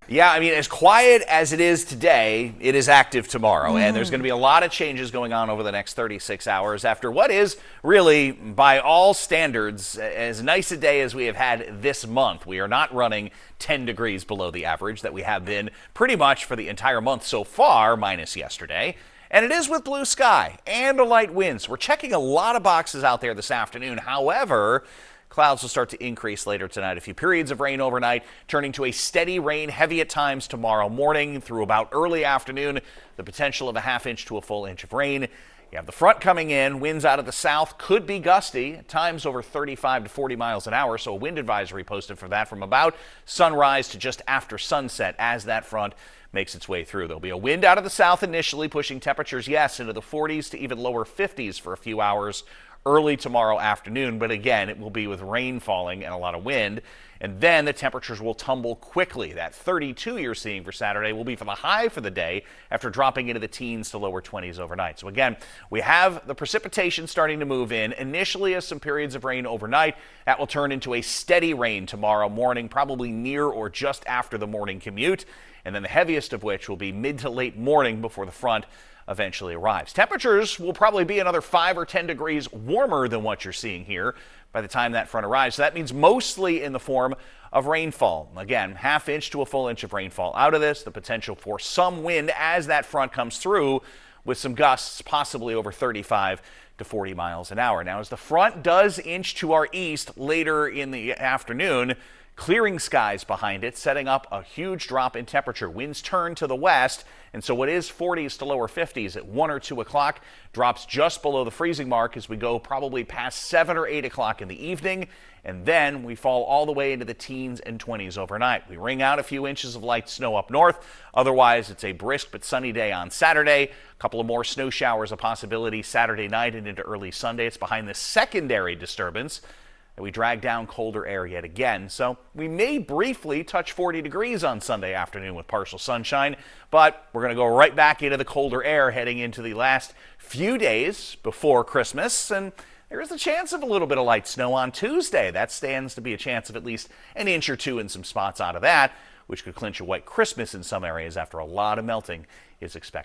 Yeah, I mean, as quiet as it is today, it is active tomorrow. And there's going to be a lot of changes going on over the next 36 hours after what is really, by all standards, as nice a day as we have had this month. We are not running 10 degrees below the average that we have been pretty much for the entire month so far, minus yesterday. And it is with blue sky and a light wind. So we're checking a lot of boxes out there this afternoon. However, clouds will start to increase later tonight. A few periods of rain overnight, turning to a steady rain, heavy at times tomorrow morning through about early afternoon. The potential of a half inch to a full inch of rain. You have the front coming in. Winds out of the south could be gusty, at times over 35 to 40 miles an hour. So a wind advisory posted for that from about sunrise to just after sunset as that front makes its way through. There'll be a wind out of the south initially, pushing temperatures, yes, into the 40s to even lower 50s for a few hours early tomorrow afternoon, but again, it will be with rain falling and a lot of wind, and then the temperatures will tumble quickly. That 32 you're seeing for Saturday will be for the high for the day after dropping into the teens to lower 20s overnight. So again, we have the precipitation starting to move in, initially as some periods of rain overnight. That will turn into a steady rain tomorrow morning, probably near or just after the morning commute, and then the heaviest of which will be mid to late morning before the front eventually arrives. Temperatures will probably be another 5 or 10 degrees warmer than what you're seeing here by the time that front arrives. So that means mostly in the form of rainfall. Again, half inch to a full inch of rainfall out of this. The potential for some wind as that front comes through with some gusts possibly over 35 to 40 miles an hour. Now, as the front does inch to our east later in the afternoon, clearing skies behind it, setting up a huge drop in temperature. Winds turn to the west, and so what is 40s to lower 50s at 1 or 2 o'clock drops just below the freezing mark as we go probably past 7 or 8 o'clock in the evening, and then we fall all the way into the teens and 20s overnight. We wring out a few inches of light snow up north. Otherwise, it's a brisk but sunny day on Saturday. A couple of more snow showers a possibility Saturday night and into early Sunday. It's behind the secondary disturbance that we drag down colder air yet again. So we may briefly touch 40 degrees on Sunday afternoon with partial sunshine, but we're going to go right back into the colder air heading into the last few days before Christmas. And there is a chance of a little bit of light snow on Tuesday. That stands to be a chance of at least an inch or two in some spots out of that, which could clinch a white Christmas in some areas after a lot of melting is expected.